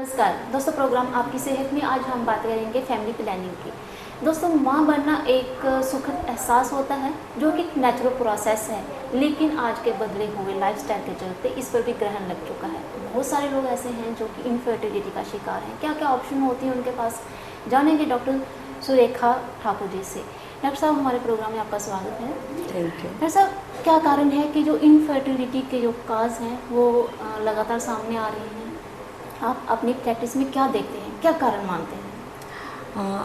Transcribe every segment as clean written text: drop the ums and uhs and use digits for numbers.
नमस्कार दोस्तों, प्रोग्राम आपकी सेहत में आज हम बात करेंगे फैमिली प्लानिंग की। दोस्तों, माँ बनना एक सुखद एहसास होता है जो कि नेचुरल प्रोसेस है, लेकिन आज के बदले हुए लाइफस्टाइल के चलते इस पर भी ग्रहण लग चुका है। बहुत सारे लोग ऐसे हैं जो कि इनफर्टिलिटी का शिकार हैं। क्या क्या ऑप्शन होती हैं उनके पास, जानेंगे डॉक्टर सुरेखा ठाकुर जी से। डॉक्टर साहब, हमारे प्रोग्राम में आपका स्वागत है। Thank you. डॉक्टर साहब, क्या कारण है कि जो इनफर्टिलिटी के जो काज हैं वो लगातार सामने आ रहे हैं? आप अपनी प्रैक्टिस में क्या देखते हैं, क्या कारण मानते हैं?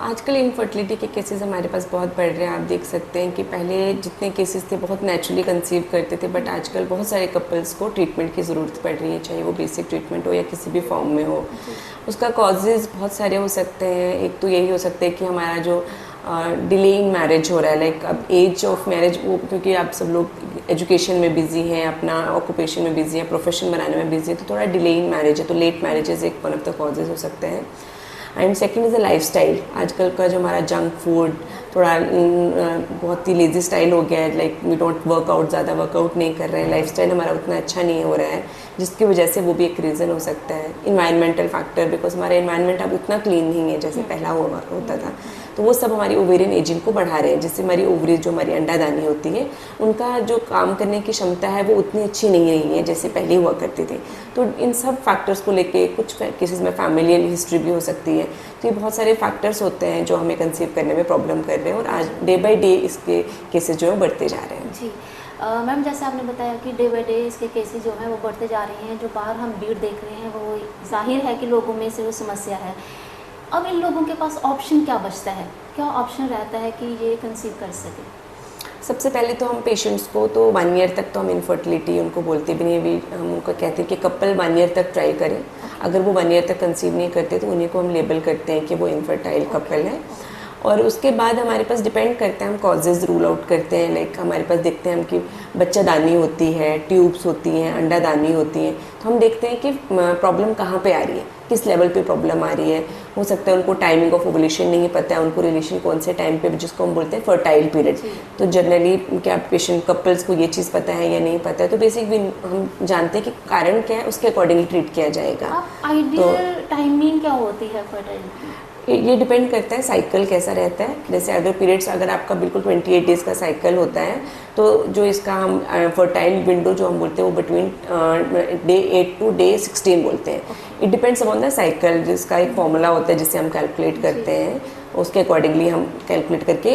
आजकल इनफर्टिलिटी के केसेस हमारे पास बहुत बढ़ रहे हैं। आप देख सकते हैं कि पहले जितने केसेस थे बहुत नेचुरली कंसीव करते थे, बट आजकल बहुत सारे कपल्स को ट्रीटमेट की ज़रूरत पड़ रही है, चाहे वो बेसिक ट्रीटमेंट हो या किसी भी फॉर्म में हो। उसका कॉजेज़ बहुत सारे हो सकते हैं। एक तो यही हो सकता है कि हमारा जो डिले इन मैरिज हो रहा है, लाइक अब एज ऑफ मैरिज, वो क्योंकि आप सब लोग एजुकेशन में बिजी हैं, अपना ऑक्यूपेशन में बिजी हैं, प्रोफेशन बनाने में बिजी हैं, तो थोड़ा डिले इन मैरिज है, तो लेट मैरिजेस एक वन ऑफ द कॉजेज हो सकते हैं। And second is the life style. आजकल का जो हमारा जंक फूड, थोड़ा बहुत ही लेजी स्टाइल हो गया है, लाइक वी डोंट वर्कआउट, ज़्यादा वर्कआउट नहीं कर रहे हैं, लाइफ स्टाइल हमारा उतना अच्छा नहीं हो रहा है, जिसकी वजह से वो भी एक रीज़न हो सकता है। इन्वायरमेंटल फैक्टर, बिकॉज हमारा इन्वायरमेंट अब उतना क्लीन नहीं है जैसे पहला होता था, तो वो सब हमारी ओवेरियन एजिंग को बढ़ा रहे हैं, जिससे हमारी ओवरीज, जो हमारी अंडादानी होती है, उनका जो काम करने की क्षमता है वो उतनी अच्छी नहीं रही है जैसे पहले हुआ करती थी। तो इन सब फैक्टर्स को लेके कुछ केसेस में फैमिलियल हिस्ट्री भी हो सकती है। तो ये बहुत सारे फैक्टर्स होते हैं जो हमें कंसीव करने में प्रॉब्लम कर रहे हैं, और आज डे बाई डे इसके केसेस जो है बढ़ते जा रहे हैं। जी मैम, जैसे आपने बताया कि डे बाई डे इसके केसेस जो हैं वो बढ़ते जा रहे हैं। जो बाहर हम भीड़ देख रहे हैं वो जाहिर है कि लोगों में से वो समस्या है। अब इन लोगों के पास ऑप्शन क्या बचता है, क्या ऑप्शन रहता है कि ये कंसीव कर सके? सबसे पहले तो हम पेशेंट्स को तो 1 ईयर तक तो हम इनफर्टिलिटी उनको बोलते भी नहीं, भी हम उनको कहते हैं कि कपल 1 ईयर तक ट्राई करें। अगर वो 1 ईयर तक कंसीव नहीं करते तो उन्हीं को हम लेबल करते हैं कि वो इनफर्टाइल कपल है। और उसके बाद हमारे पास डिपेंड करता है, हम कॉजेज़ रूल आउट करते हैं। लाइक हमारे पास देखते हैं हम कि बच्चादानी होती है, ट्यूब्स होती हैं, अंडादानी होती हैं, तो हम देखते हैं कि प्रॉब्लम कहाँ पे आ रही है, किस लेवल पे प्रॉब्लम आ रही है। हो सकता है उनको टाइमिंग ऑफ ओवुलेशन नहीं पता है, उनको रिलेशन कौन से टाइम पे, जिसको हम बोलते हैं फर्टाइल पीरियड। तो जनरली क्या पेशेंट कपल्स को ये चीज़ पता है या नहीं पता है, तो बेसिकली हम जानते हैं कि कारण क्या है, उसके अकॉर्डिंगली ट्रीट किया जाएगा। आइडियल टाइमिंग क्या होती है फर्टाइलिटी? ये डिपेंड करता है साइकिल कैसा रहता है। जैसे अगर पीरियड्स, अगर आपका बिल्कुल 28 डेज़ का साइकिल होता है, तो जो इसका हम फर्टाइल विंडो जो हम बोलते हैं वो बिटवीन डे 8 टू डे 16 बोलते हैं। It depends upon the cycle, जिसका एक फॉर्मूला होता है जिससे हम कैलकुलेट करते हैं। उसके अकॉर्डिंगली हम कैलकुलेट करके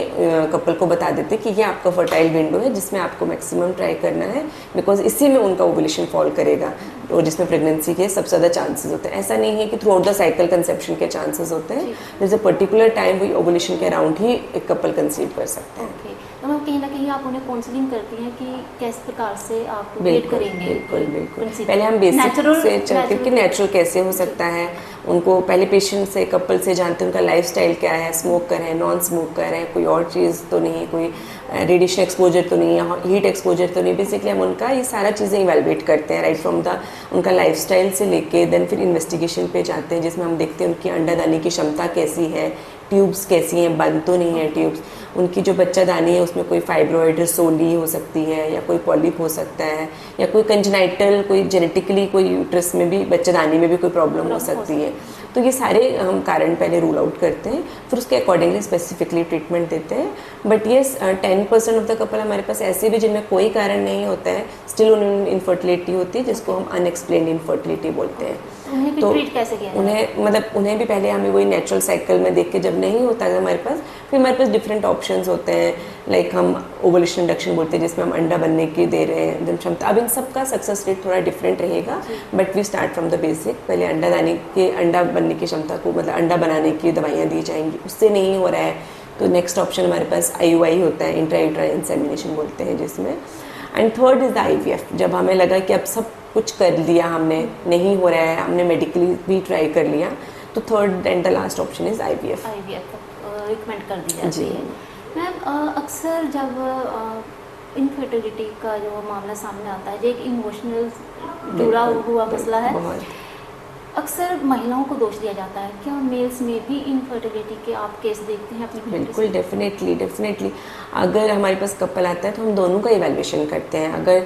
कपल को बता देते हैं कि ये आपका फर्टाइल विंडो है जिसमें आपको मैक्सिमम ट्राई करना है, बिकॉज इसी में उनका ओवुलेशन फॉल करेगा, और जिसमें प्रेगनेंसी के सबसे ज़्यादा चांसेस होते हैं। ऐसा नहीं है कि through out the cycle conception के चांसेस होते हैं। जैसे अ पर्टिकुलर टाइम वही ओवुलेशन के अराउंड ही एक कपल कंसीव कर सकते हैं। तो मैम, कहीं ना कहीं आप उन्हें काउंसलिंग करती हैं कि किस प्रकार से आप वेट करेंगे? बिल्कुल। पहले हम बेसिक से चलते हैं कि नेचुरल कैसे हो सकता है। उनको पहले पेशेंट से, कपल से जानते हैं उनका लाइफस्टाइल क्या है, स्मोकर है, नॉन स्मोकर है, कोई और चीज़ तो नहीं है, कोई रेडिएशन एक्सपोजर तो नहीं है, हीट एक्सपोजर तो नहीं। बेसिकली हम उनका ये सारा चीज़ें इवेलुएट करते हैं, राइट फ्रॉम द उनका लाइफस्टाइल से लेके देन फिर इन्वेस्टिगेशन पे जाते हैं, जिसमें हम देखते हैं उनकी अंडादानी की क्षमता कैसी है, ट्यूब्स कैसी हैं, बंद तो नहीं है ट्यूब्स, उनकी जो बच्चादानी है उसमें कोई फाइब्रॉइड सोली हो सकती है, या कोई पॉलिप हो सकता है, या कोई कंजेनाइटल, कोई जेनेटिकली कोई यूट्रस में भी, बच्चादानी में भी कोई प्रॉब्लम हो सकती है। तो ये सारे हम कारण पहले रूल आउट करते हैं, फिर उसके अकॉर्डिंगली स्पेसिफिकली ट्रीटमेंट देते हैं। बट ये 10% ऑफ द कपल हमारे पास ऐसे भी जिनमें कोई कारण नहीं होता है, स्टिल उन्हें इनफर्टिलिटी होती है, जिसको हम अनएक्सप्लेन्ड इनफर्टिलिटी बोलते हैं। तो ट्रीट कैसे किया? उन्हें भी पहले हमें वही नेचुरल साइकिल में देख के, जब नहीं होता है हमारे पास, फिर हमारे पास डिफरेंट ऑप्शंस होते हैं। लाइक हम ओवुलेशन इंडक्शन बोलते हैं, जिसमें हम अंडा बनने की दे रहे हैं दिन क्षमता। अब इन सब का सक्सेस रेट थोड़ा डिफरेंट रहेगा, but we start from the basic. पहले अंडा बनने की क्षमता को, मतलब अंडा बनाने की दवाइयाँ दी जाएंगी, उससे नहीं हो रहा है तो नेक्स्ट ऑप्शन हमारे पास IUI होता है, इंट्रायूट्राइन इंसेमिनेशन बोलते हैं जिसमें। And third is the IVF। जब हमें लगा कि अब सब कुछ कर लिया हमने, नहीं हो रहा है, हमने मेडिकली भी ट्राई कर लिया, तो third and the last option is IVF recommend कर दी जाती है। मैम, अक्सर जब इनफर्टिलिटी का जो मामला सामने आता है, जो एक इमोशनल जुड़ा हुआ मसला है, अक्सर महिलाओं को दोष दिया जाता है, क्या मेल्स में भी इनफर्टिलिटी के आप केस देखते हैं अपनी फैमिली बिल्कुल, से? डेफिनेटली अगर हमारे पास कपल आता है तो हम दोनों का इवैल्यूएशन करते हैं। अगर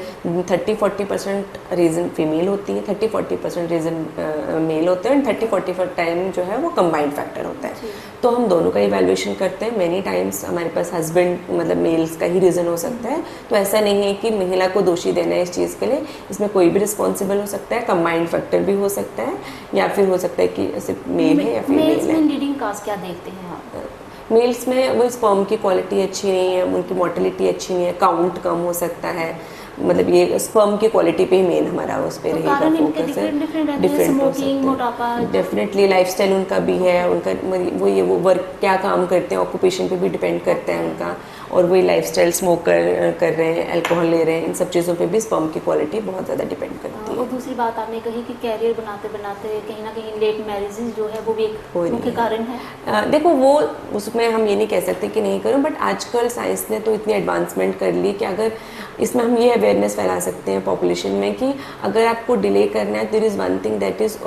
30-40% रीज़न फीमेल होती है, 30-40% रीज़न मेल होते हैं, एंड 30-40 टाइम जो है वो कंबाइंड फैक्टर होता है। तो हम दोनों का इवैल्यूएशन करते हैं। मैनी टाइम्स हमारे पास हस्बैंड मतलब मेल्स का ही रीज़न हो सकता है, तो ऐसा नहीं है कि महिला को दोषी देना है इस चीज़ के लिए। इसमें कोई भी रिस्पॉन्सिबल हो सकता है, कंबाइंड फैक्टर भी हो सकता है, या फिर हो सकता है कि सिर्फ मेल है या फीमेल मेल्स है। में लीडिंग काज क्या देखते हैं आप? मेल्स में वो स्पर्म की क्वालिटी अच्छी नहीं है, उनकी मोटिलिटी अच्छी नहीं है, काउंट कम हो सकता है, मतलब ये स्पर्म की क्वालिटी पे ही मेन हमारा उस पर तो रहेगा कारण इनके फोकस है। डिफरेंट रहते हैं, डिफरेंट हो स्मोकिंग, सकते मोटापा। हैं, डेफिनेटली लाइफस्टाइल उनका भी है, उनका वो वर्क क्या काम करते हैं, ऑक्यूपेशन पे भी डिपेंड करता है उनका, और वही लाइफस्टाइल स्मोक कर रहे हैं, अल्कोहल ले रहे हैं, इन सब चीज़ों पे भी स्पर्म की क्वालिटी बहुत ज़्यादा डिपेंड करती है। और दूसरी बात आपने कही कि कैरियर बनाते बनाते कहीं ना कहीं लेट मैरिजेस जो है वो भी एक हो रही मुख्य है। कारण है। देखो वो उसमें हम ये नहीं कह सकते कि नहीं करो, बट आजकल साइंस ने तो इतनी एडवांसमेंट कर ली कि अगर इसमें हम ये अवेयरनेस फैला सकते हैं पॉपुलेशन में कि अगर आपको डिले करना है, there is one thing that is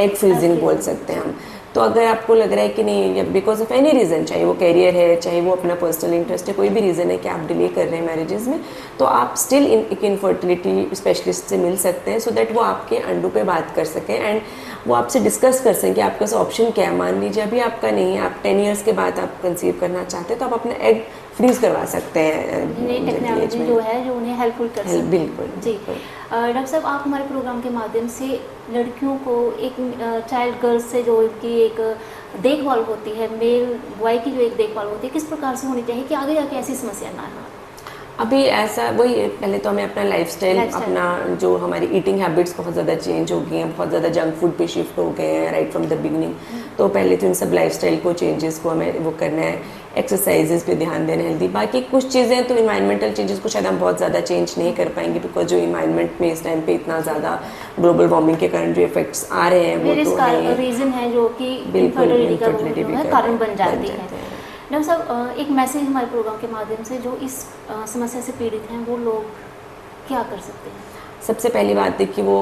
egg freezing बोल सकते हैं हम। तो अगर आपको लग रहा है कि नहीं, बिकॉज ऑफ एनी रीज़न, चाहे वो कैरियर है, चाहे वो अपना पर्सनल इंटरेस्ट है, कोई भी रीज़न है कि आप डिले कर रहे हैं मैरिजेस में, तो आप स्टिल एक इनफर्टिलिटी स्पेशलिस्ट से मिल सकते हैं, सो दैट वो आपके अंडू पे बात कर सकें एंड वो आपसे डिस्कस कर सकें कि आपका ऑप्शन क्या है। मान लीजिए अभी आपका नहीं है, आप 10 ईयर्स के बाद आप कंसीव करना चाहते हैं, तो आप अपना एग फ्रीज करवा सकते हैं। नई टेक्नोलॉजी जो है जो उन्हें हेल्पफुल कर सकती है। बिल्कुल जी। डॉक्टर साहब, आप हमारे प्रोग्राम के माध्यम से लड़कियों को एक चाइल्ड गर्ल्स से जो उनकी एक देखभाल होती है, मेल बॉय की जो एक देखभाल होती है, किस प्रकार से होनी चाहिए कि आगे जाके ऐसी समस्या ना हो? अभी ऐसा वही, पहले तो हमें अपना लाइफस्टाइल, अपना जो हमारी ईटिंग हैबिट्स बहुत ज़्यादा चेंज हो गई हैं, बहुत ज़्यादा जंक फूड पे शिफ्ट हो गए हैं राइट फ्रॉम द बिगनिंग। तो पहले तो इन सब लाइफस्टाइल को चेंजेस को हमें वो करना है, एक्सरसाइजेज पे ध्यान देना है, हेल्दी। बाकी कुछ चीज़ें तो इन्वायरमेंटल चेंजेस को शायद हम बहुत ज़्यादा चेंज नहीं कर पाएंगे, बिकॉज जो इन्वायरमेंट में इस टाइम पे इतना ज़्यादा ग्लोबल वार्मिंग के कारण जो इफेक्ट्स आ रहे हैं वो तो रीज़न है जो कि इनफर्टिलिटी का जो है कारण बन जाती है। डॉक्टर साहब, एक मैसेज हमारे प्रोग्राम के माध्यम से जो इस समस्या से पीड़ित हैं वो लोग क्या कर सकते हैं? सबसे पहली बात है कि वो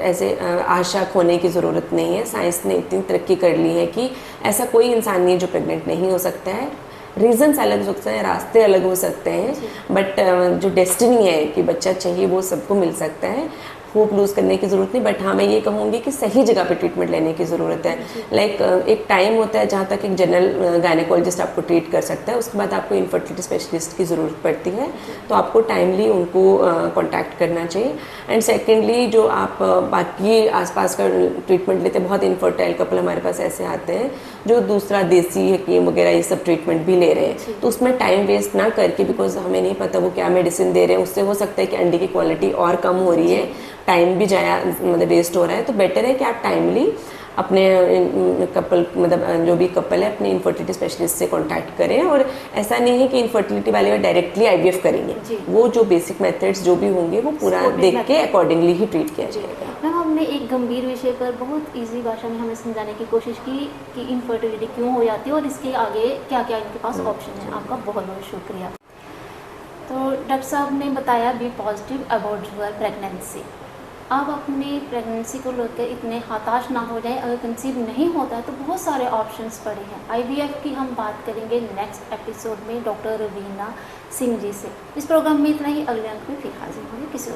ऐसे आशा खोने की ज़रूरत नहीं है। साइंस ने इतनी तरक्की कर ली है कि ऐसा कोई इंसान नहीं है जो प्रेग्नेंट नहीं हो सकता है। रीजंस अलग हो सकते हैं, रास्ते अलग हो सकते हैं, बट जो डेस्टिनी है कि बच्चा चाहिए वो सबको मिल सकता है। होप लूज़ करने की ज़रूरत नहीं, बट हाँ मैं ये कहूँगी कि सही जगह पे ट्रीटमेंट लेने की ज़रूरत है। लाइक एक टाइम होता है जहाँ तक एक जनरल गायनेकोलॉजिस्ट आपको ट्रीट कर सकता है, उसके बाद आपको इनफर्टिलिटी स्पेशलिस्ट की ज़रूरत पड़ती है, तो आपको टाइमली उनको कॉन्टैक्ट करना चाहिए। एंड सेकेंडली जो आप बाकी आसपास का ट्रीटमेंट लेते हैं, बहुत इनफर्टाइल कपल हमारे पास ऐसे आते हैं जो दूसरा देसी हकीम वगैरह ये सब ट्रीटमेंट भी ले रहे हैं, तो उसमें टाइम वेस्ट ना करके, बिकॉज हमें नहीं पता वो क्या मेडिसिन दे रहे हैं, उससे हो सकता है कि अंडे की क्वालिटी और कम हो रही है, टाइम भी जाया मतलब वेस्ट हो रहा है। तो बेटर है कि आप टाइमली अपने कपल मतलब जो भी कपल है अपने इनफर्टिलिटी स्पेशलिस्ट से कांटेक्ट करें। और ऐसा नहीं है कि इनफर्टिलिटी वाले डायरेक्टली आईवीएफ करेंगे, वो जो बेसिक मेथड्स जो भी होंगे वो पूरा देख के अकॉर्डिंगली ही ट्रीट किया जाएगा। मैम, हमने एक गंभीर विषय पर बहुत ईजी भाषा में हमें समझाने की कोशिश की कि इनफर्टिलिटी क्यों हो जाती है और इसके आगे क्या क्या इनके पास ऑप्शन है। आपका बहुत बहुत शुक्रिया। तो डॉक्टर साहब ने बताया be positive about your pregnancy. आप अपनी प्रेगनेंसी को लेकर इतने हताश ना हो जाए। अगर कंसीव नहीं होता है तो बहुत सारे ऑप्शंस पड़े हैं। आईवीएफ की हम बात करेंगे नेक्स्ट एपिसोड में डॉक्टर रवीना सिंह जी से। इस प्रोग्राम में इतना ही, अगले अंक में फिर हाजिर होंगे किसी